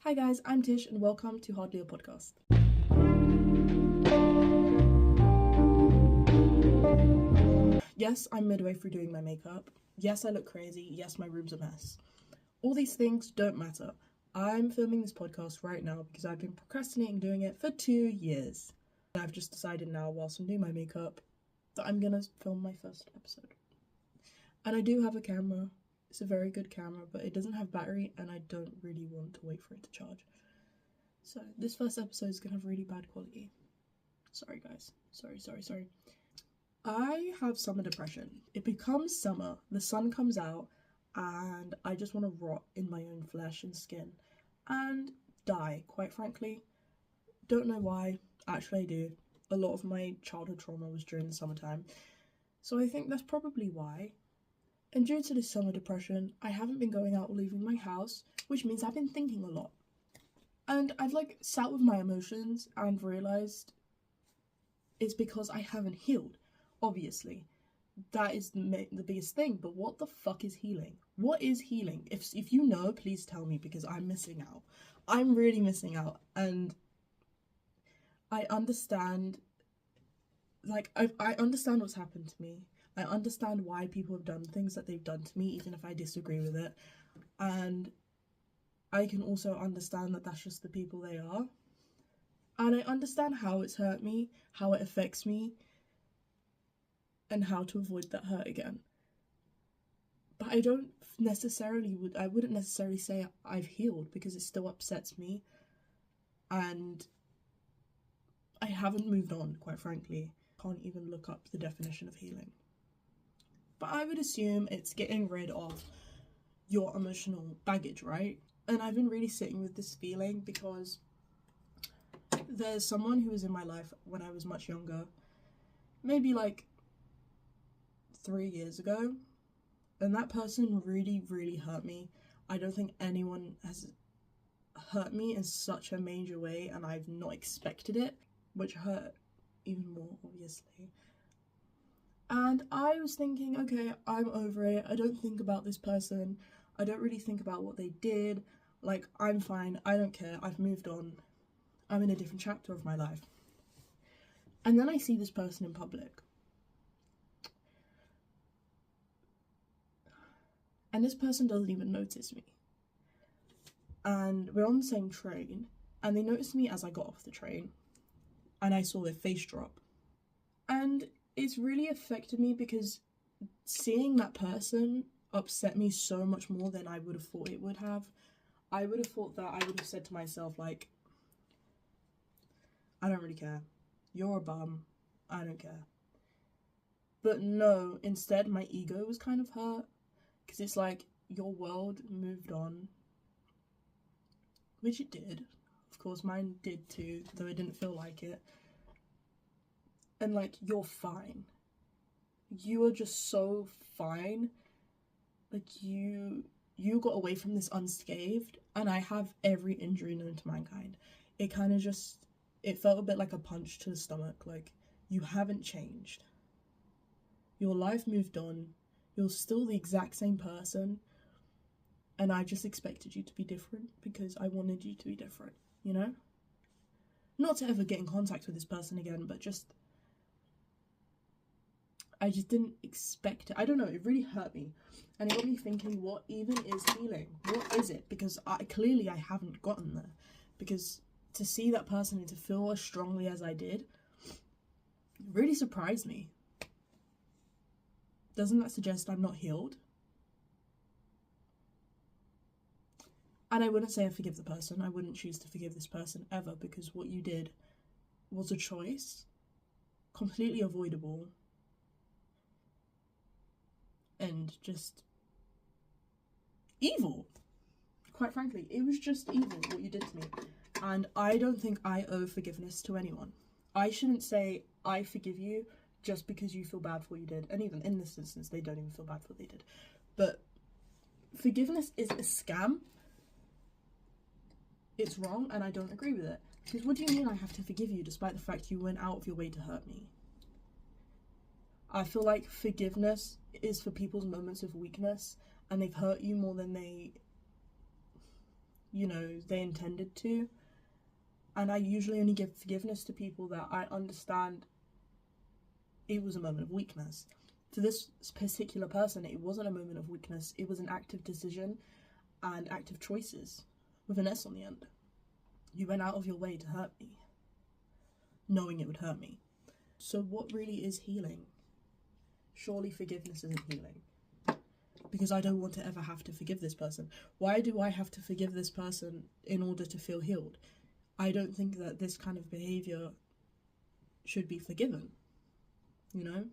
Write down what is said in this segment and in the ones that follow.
Hi guys, I'm Tish and welcome to Hardly a Podcast. Yes, I'm midway through doing my makeup. Yes, I look crazy. Yes, my room's a mess. All these things don't matter. I'm filming this podcast right now because I've been procrastinating doing it for 2 years. I've just decided now, whilst I'm doing my makeup, that I'm gonna film my first episode. And I do have a camera. It's a very good camera, but it doesn't have battery and I don't really want to wait for it to charge. So this first episode is gonna have really bad quality. Sorry guys. Sorry. I have summer depression. It becomes summer, the sun comes out, and I just want to rot in my own flesh and skin and die, quite frankly. Don't know why. Actually, I do. A lot of my childhood trauma was during the summertime. So I think that's probably why. And due to this summer depression, I haven't been going out or leaving my house, which means I've been thinking a lot. And I've sat with my emotions and realised it's because I haven't healed, obviously. That is the biggest thing, but what the fuck is healing? What is healing? If you know, please tell me, because I'm missing out. I'm really missing out, and I understand, I understand what's happened to me. I understand why people have done things that they've done to me, even if I disagree with it, and I can also understand that that's just the people they are. And I understand how it's hurt me, how it affects me, and how to avoid that hurt again. But I wouldn't necessarily say I've healed, because it still upsets me. And I haven't moved on, quite frankly. Can't even look up the definition of healing. But I would assume it's getting rid of your emotional baggage, right? And I've been really sitting with this feeling because there's someone who was in my life when I was much younger, maybe 3 years ago, and that person really hurt me. I don't think anyone has hurt me in such a major way, and I've not expected it, which hurt even more, obviously. And I was thinking, okay, I'm over it. I don't think about this person. I don't really think about what they did. I'm fine. I don't care. I've moved on. I'm in a different chapter of my life. And then I see this person in public. And this person doesn't even notice me. And we're on the same train. And they noticed me as I got off the train. And I saw their face drop. And it's really affected me because seeing that person upset me so much more than I would have thought it would have. I would have thought that I would have said to myself, I don't really care. You're a bum. I don't care. But no, instead my ego was kind of hurt. Because it's your world moved on. Which it did. Of course, mine did too, though it didn't feel like it. And you're fine. You are just so fine. You got away from this unscathed, and I have every injury known to mankind. It kind of it felt a bit like a punch to the stomach. You haven't changed. Your life moved on. You're still the exact same person. And I just expected you to be different because I wanted you to be different, you know? Not to ever get in contact with this person again, but I just didn't expect it. I don't know, it really hurt me. And it got me thinking, what even is healing? What is it? Because I haven't gotten there. Because to see that person and to feel as strongly as I did really surprised me. Doesn't that suggest I'm not healed? And I wouldn't say I forgive the person. I wouldn't choose to forgive this person ever, because what you did was a choice, completely avoidable, and just evil. Quite frankly, it was just evil what you did to me. And I don't think I owe forgiveness to anyone. I shouldn't say I forgive you just because you feel bad for what you did. And even in this instance, they don't even feel bad for what they did. But forgiveness is a scam. It's wrong, and I don't agree with it. Because what do you mean I have to forgive you despite the fact you went out of your way to hurt me? I feel like forgiveness is for people's moments of weakness, and they've hurt you more than you know, they intended to. And I usually only give forgiveness to people that I understand it was a moment of weakness. For this particular person, it wasn't a moment of weakness. It was an active decision and active choices with an S on the end. You went out of your way to hurt me, knowing it would hurt me. So what really is healing? Surely forgiveness isn't healing. Because I don't want to ever have to forgive this person. Why do I have to forgive this person in order to feel healed? I don't think that this kind of behavior should be forgiven, you know?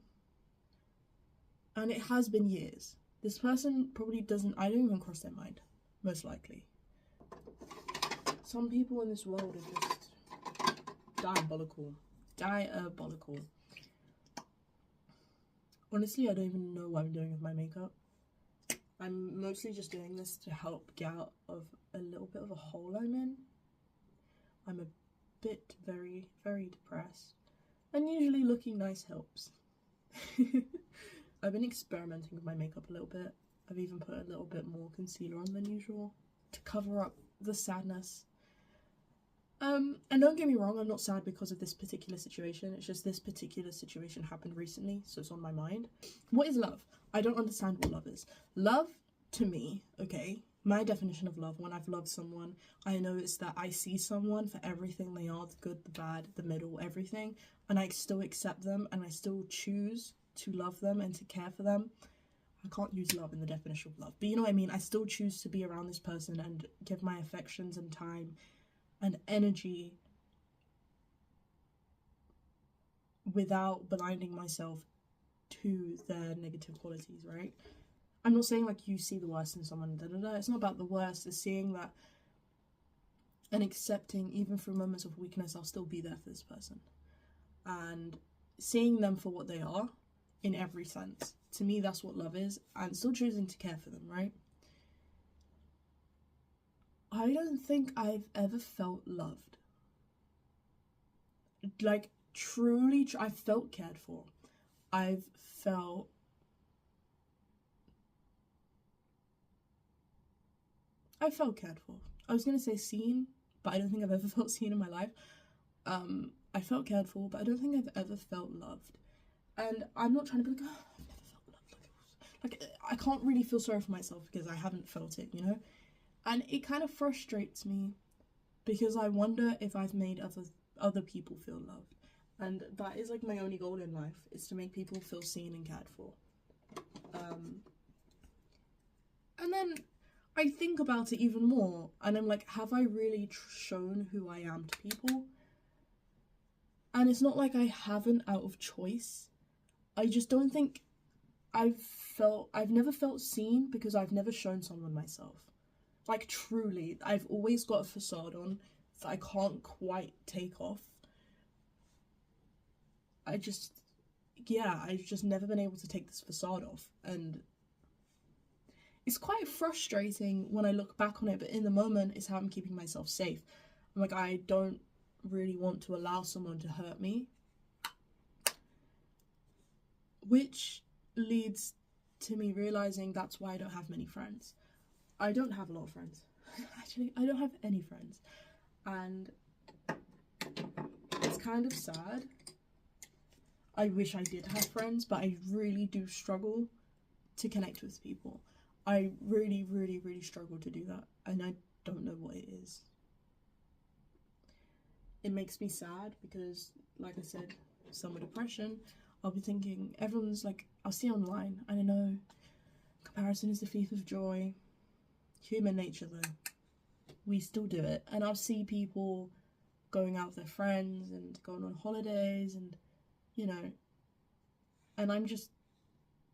And it has been years. This person probably doesn't, I don't even cross their mind, most likely. Some people in this world are just diabolical. Diabolical. Honestly, I don't even know what I'm doing with my makeup. I'm mostly just doing this to help get out of a little bit of a hole I'm in. I'm a bit very, very depressed. And usually looking nice helps. I've been experimenting with my makeup a little bit. I've even put a little bit more concealer on than usual to cover up the sadness. And don't get me wrong, I'm not sad because of this particular situation. It's just this particular situation happened recently, so it's on my mind. What is love? I don't understand what love is. Love, to me, okay, my definition of love, when I've loved someone, I know it's that I see someone for everything they are, the good, the bad, the middle, everything, and I still accept them, and I still choose to love them and to care for them. I can't use love in the definition of love, but you know what I mean? I still choose to be around this person and give my affections and time and energy without blinding myself to their negative qualities, right? I'm not saying like you see the worst in someone, It's not about the worst. It's seeing that and accepting, even through moments of weakness, I'll still be there for this person. And seeing them for what they are in every sense. To me, that's what love is. And still choosing to care for them, right? I don't think I've ever felt loved. Like, truly, I felt cared for. I've felt cared for. I was going to say seen, but I don't think I've ever felt seen in my life. I felt cared for, but I don't think I've ever felt loved. And I'm not trying to be like, oh, I've never felt loved. Like, I can't really feel sorry for myself because I haven't felt it, you know? And it kind of frustrates me because I wonder if I've made other people feel loved. And that is like my only goal in life, is to make people feel seen and cared for. And then I think about it even more and I'm like, have I really shown who I am to people? And it's not like I haven't out of choice. I just don't think I've never felt seen because I've never shown someone myself. Like, truly, I've always got a facade on that I can't quite take off. I've just never been able to take this facade off. And it's quite frustrating when I look back on it, but in the moment, it's how I'm keeping myself safe. I'm like, I don't really want to allow someone to hurt me. Which leads to me realizing that's why I don't have many friends. I don't have a lot of friends. Actually, I don't have any friends. And it's kind of sad. I wish I did have friends, but I really do struggle to connect with people. I really, really, really struggle to do that. And I don't know what it is. It makes me sad because, like I said, summer depression. I'll be thinking, everyone's like, I'll see online, and I know comparison is the thief of joy. Human nature though, we still do it. And I'll see people going out with their friends and going on holidays and, you know, and I'm just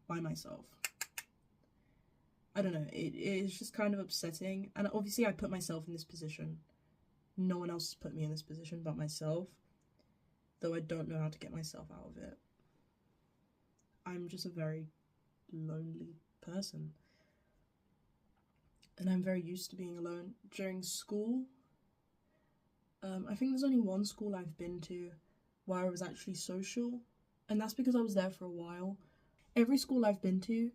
by myself. I don't know, it is just kind of upsetting. And obviously I put myself in this position. No one else has put me in this position but myself, though I don't know how to get myself out of it. I'm just a very lonely person. And I'm very used to being alone. During school, I think there's only one school I've been to where I was actually social, and that's because I was there for a while. Every school I've been to,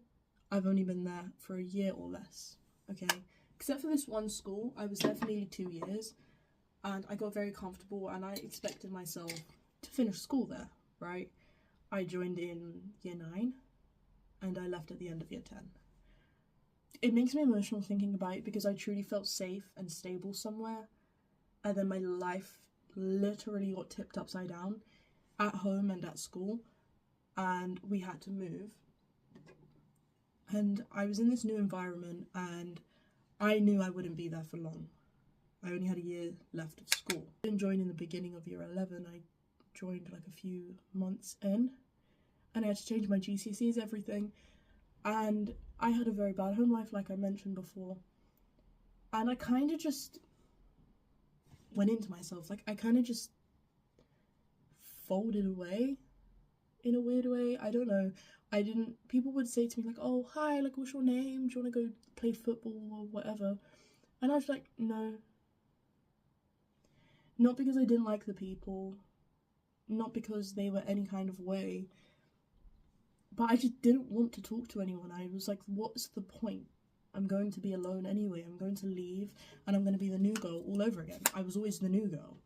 I've only been there for a year or less, okay? Except for this one school, I was there for nearly 2 years, and I got very comfortable, and I expected myself to finish school there, right? I joined in year 9, and I left at the end of year 10. It makes me emotional thinking about it because I truly felt safe and stable somewhere, and then my life literally got tipped upside down at home and at school, and we had to move. And I was in this new environment, and I knew I wouldn't be there for long. I only had a year left of school. I didn't join in the beginning of year 11, I joined like a few months in, and I had to change my GCSEs, everything, and I had a very bad home life, like I mentioned before, and I kind of just went into myself, like I kind of just folded away in a weird way. I don't know. People would say to me like, oh, hi, like, what's your name? Do you want to go play football or whatever? And I was like, no. Not because I didn't like the people, not because they were any kind of way, but I just didn't want to talk to anyone. I was like, what's the point? I'm going to be alone anyway. I'm going to leave, and I'm going to be the new girl all over again. I was always the new girl.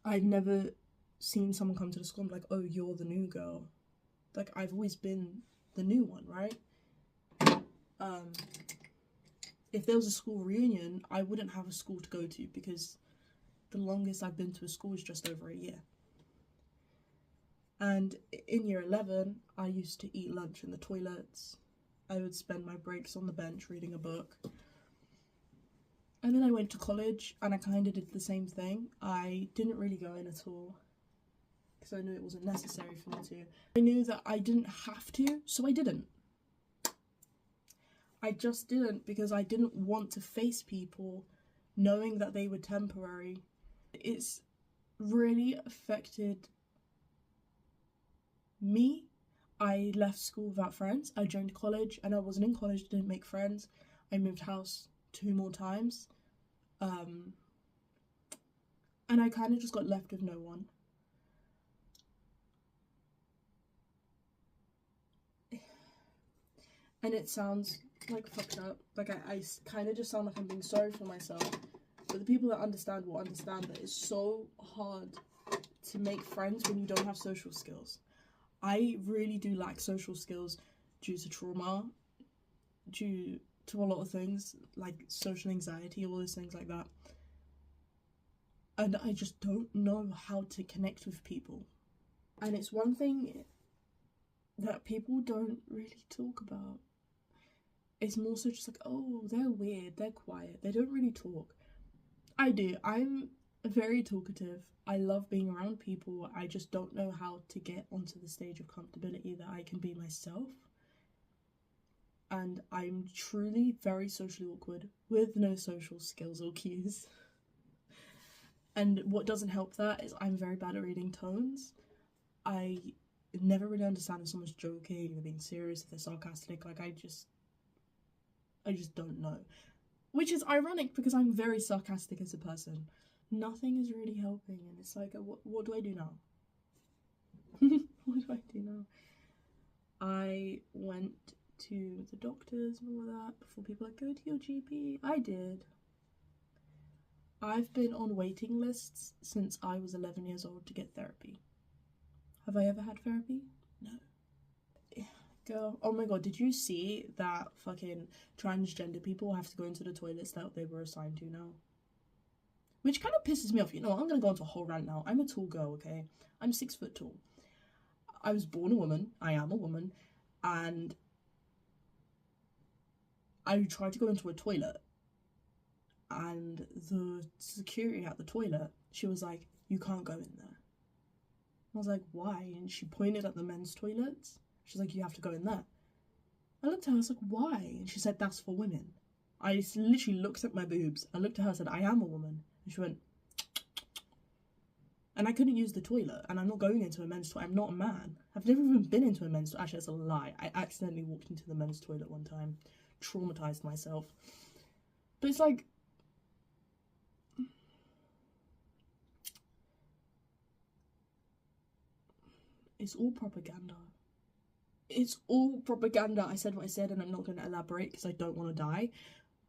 I'd never seen someone come to the school and be like, oh, you're the new girl. Like, I've always been the new one, right? If there was a school reunion, I wouldn't have a school to go to because the longest I've been to a school is just over a year. And in year 11, I used to eat lunch in the toilets. I would spend my breaks on the bench reading a book. And then I went to college, and I kind of did the same thing. I didn't really go in at all, because I knew it wasn't necessary for me to. I knew that I didn't have to, so I didn't. I just didn't, because I didn't want to face people knowing that they were temporary. It's really affected me. I left school without friends. I joined college, and I wasn't in college, didn't make friends. I moved house 2 more times. And I kind of just got left with no one. And it sounds like fucked up. Like I kind of just sound like I'm being sorry for myself. But the people that understand will understand that it's so hard to make friends when you don't have social skills. I really do lack social skills due to trauma, due to a lot of things, like social anxiety, all those things like that. And I just don't know how to connect with people. And it's one thing that people don't really talk about. It's more so just like, oh, they're weird, they're quiet, they don't really talk. I do. I'm very talkative. I love being around people. I just don't know how to get onto the stage of comfortability that I can be myself. And I'm truly very socially awkward with no social skills or cues. And what doesn't help that is I'm very bad at reading tones. I never really understand if someone's joking, if they're being serious, if they're sarcastic. Like, I just don't know. Which is ironic because I'm very sarcastic as a person. Nothing is really helping, and it's like, what do I do now? What do I do now? I went to the doctors and all that before people were like, go to your GP. I did. I've been on waiting lists since I was 11 years old to get therapy. Have I ever had therapy? No. Girl, oh my god, did you see that fucking transgender people have to go into the toilets that they were assigned to now? Which kind of pisses me off. You know, I'm gonna go into a whole rant now. I'm a tall girl, okay? I'm 6 foot tall. I was born a woman. I am a woman. And I tried to go into a toilet. And the security at the toilet, she was like, you can't go in there. I was like, why? And she pointed at the men's toilets. She's like, you have to go in there. I looked at her, I was like, why? And she said, that's for women. I literally looked at my boobs. I looked at her and said, I am a woman. And she went, and I couldn't use the toilet. And I'm not going into a men's toilet. I'm not a man. I've never even been into a men's toilet. Actually, that's a lie. I accidentally walked into the men's toilet one time. Traumatized myself. But it's like, it's all propaganda. It's all propaganda. I said what I said, and I'm not going to elaborate because I don't want to die.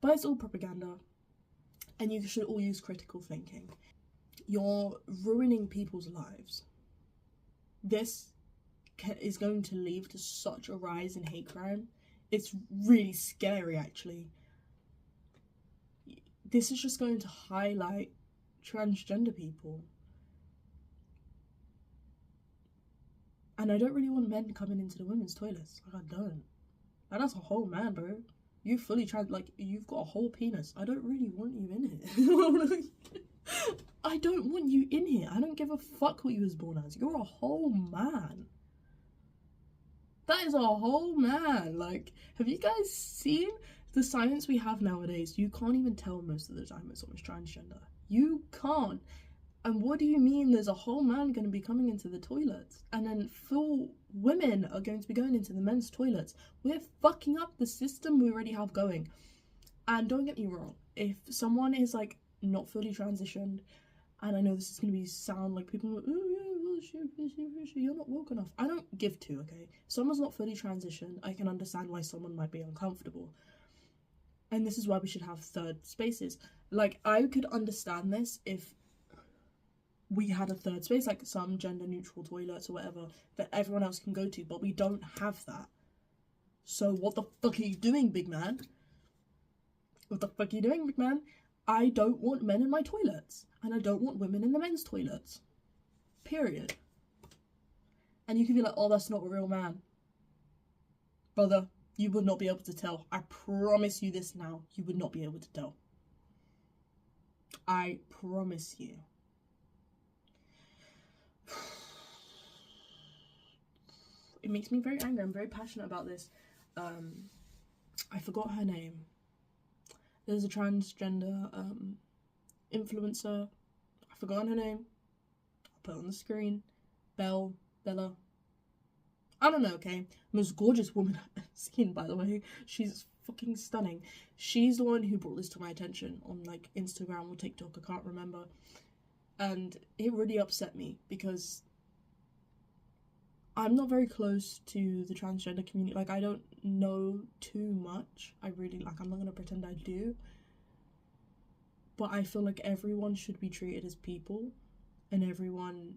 But it's all propaganda, and you should all use critical thinking. You're ruining people's lives. This is going to lead to such a rise in hate crime. It's really scary, actually. This is just going to highlight transgender people. And I don't really want men coming into the women's toilets. Like, I don't. Like, that's a whole man, bro. You fully you've got a whole penis. I don't really want you in here. I don't want you in here. I don't give a fuck what you was born as. You're a whole man. That is a whole man. Like, have you guys seen the science we have nowadays? You can't even tell most of the time if someone's transgender. You can't. And what do you mean there's a whole man going to be coming into the toilets? And then full women are going to be going into the men's toilets. We're fucking up the system we already have going. And don't get me wrong, if someone is like not fully transitioned, and I know this is going to sound like people are like, oh yeah, you're not woke enough. I don't give two, okay? If someone's not fully transitioned, I can understand why someone might be uncomfortable. And this is why we should have third spaces. Like, I could understand this if we had a third space, like some gender neutral toilets or whatever, that everyone else can go to, but we don't have that. So what the fuck are you doing, big man? What the fuck are you doing, big man? I don't want men in my toilets, and I don't want women in the men's toilets. Period. And you can be like, oh, that's not a real man. Brother, you would not be able to tell. I promise you this now. You would not be able to tell. I promise you. It makes me very angry. I'm very passionate about this. I forgot her name. There's a transgender influencer. I've forgotten her name. I'll put it on the screen. Bella. I don't know, okay? Most gorgeous woman I've ever seen, by the way. She's fucking stunning. She's the one who brought this to my attention on like Instagram or TikTok, I can't remember. And it really upset me because I'm not very close to the transgender community. Like, I don't know too much. I'm not gonna pretend I do. But I feel like everyone should be treated as people, and everyone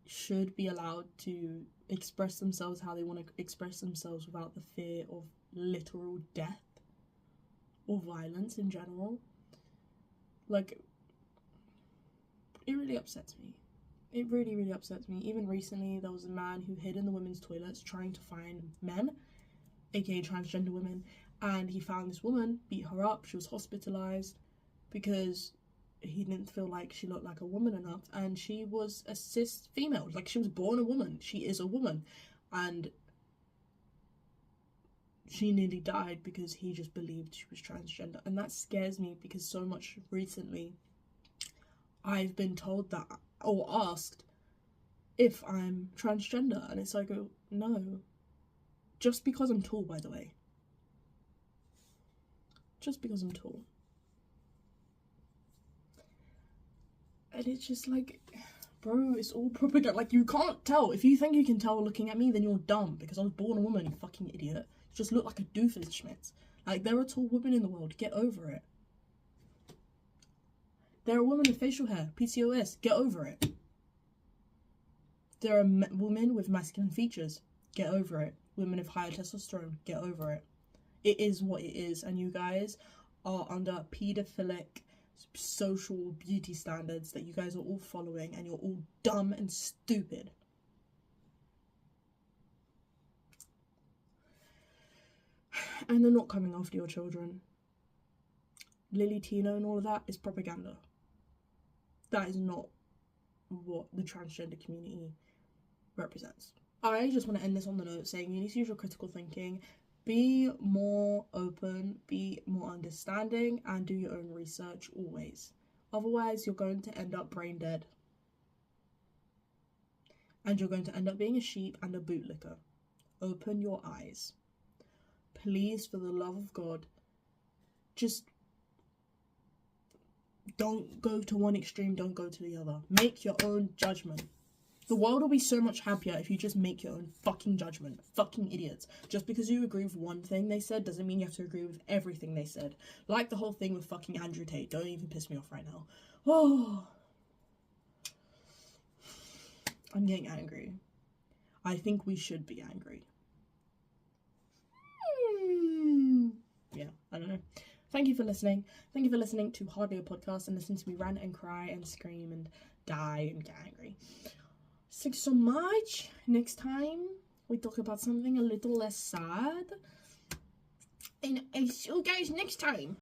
should be allowed to express themselves how they want to express themselves without the fear of literal death or violence in general. Like, it really upsets me. It really, really upsets me. Even recently, there was a man who hid in the women's toilets trying to find men, aka transgender women, and he found this woman, beat her up. She was hospitalized because he didn't feel like she looked like a woman enough, and she was a cis female. Like, she was born a woman. She is a woman. And she nearly died because he just believed she was transgender. And that scares me because so much recently I've been told that, or asked if I'm transgender, and it's like, oh, no. Just because I'm tall, by the way. Just because I'm tall. And it's just like, bro, it's all propaganda. Like, you can't tell. If you think you can tell looking at me, then you're dumb, because I was born a woman, you fucking idiot. You just look like a doofenshmirtz. Like, there are tall women in the world. Get over it. There are women with facial hair, PCOS, get over it. There are women with masculine features, get over it. Women with higher testosterone, get over it. It is what it is, and you guys are under pedophilic social beauty standards that you guys are all following, and you're all dumb and stupid. And they're not coming after your children. Lily Tino and all of that is propaganda. That is not what the transgender community represents. I just want to end this on the note saying you need to use your critical thinking, be more open, be more understanding, and do your own research always. Otherwise, you're going to end up brain dead. And you're going to end up being a sheep and a bootlicker. Open your eyes. Please, for the love of God, just don't go to one extreme, don't go to the other. Make your own judgment. The world will be so much happier if you just make your own fucking judgment. Fucking idiots. Just because you agree with one thing they said doesn't mean you have to agree with everything they said. Like the whole thing with fucking Andrew Tate. Don't even piss me off right now. Oh, I'm getting angry. I think we should be angry. Yeah, I don't know. Thank you for listening. Thank you for listening to Hardly a Podcast and listening to me rant and cry and scream and die and get angry. Thanks so much. Next time we talk about something a little less sad. And I'll see you guys next time.